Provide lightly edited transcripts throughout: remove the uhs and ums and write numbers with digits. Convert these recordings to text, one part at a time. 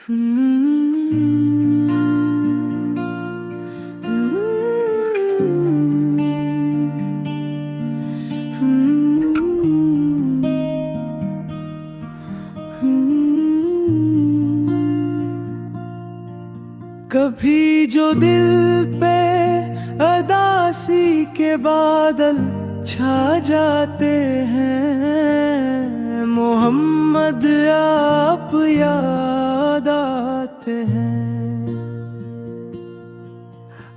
कभी जो दिल पे अदासी के बादल छा जाते हैं, मोहम्मद आप याद आते हैं,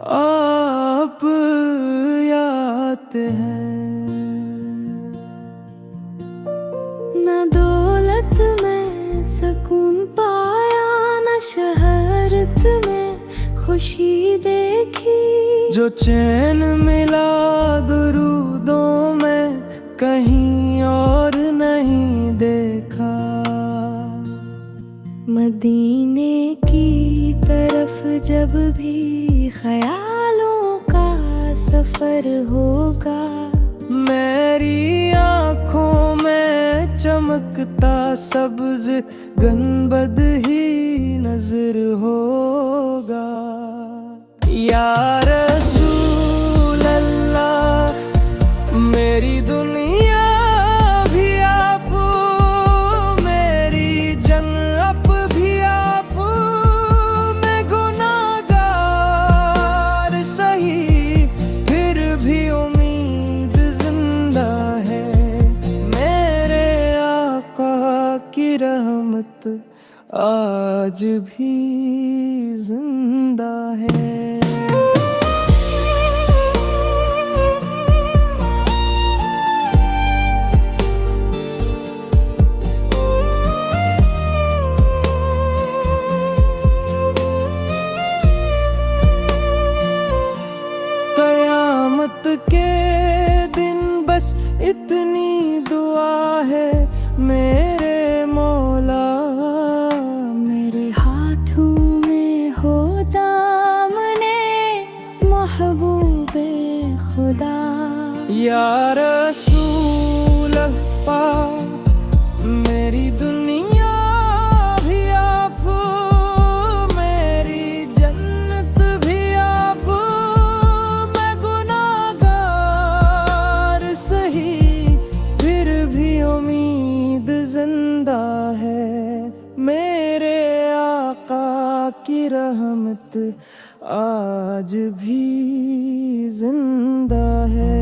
आप याद हैं। न दौलत में सुकून पाया, न शहरत में खुशी देखी, जो चैन मिला दुरूदों में कहीं और नहीं देखा। मदीने की तरफ जब भी ख्यालों का सफर होगा, मेरी आँखों में चमकता सब्ज गनबद ही नजर होगा। या रसूल अल्लाह, मेरी दुनिया भी आप, मेरी जन्नत भी आप, मैं गुनाहगार सही फिर भी उम्मीद जिंदा है। मेरे आका की रहमत आज भी जिंदा है। कयामत के दिन बस इतनी दुआ है मेरे मौला, मेरे हाथों में हो दामने महबूबे खुदा। या रसूल अल्लाह, मेरी दुनिया भी आप, मेरी जन्नत भी आप, मैं गुनाहगार सही फिर भी उम्मीद जिंदा है। मेरे आका की रहमत आज भी जिंदा है।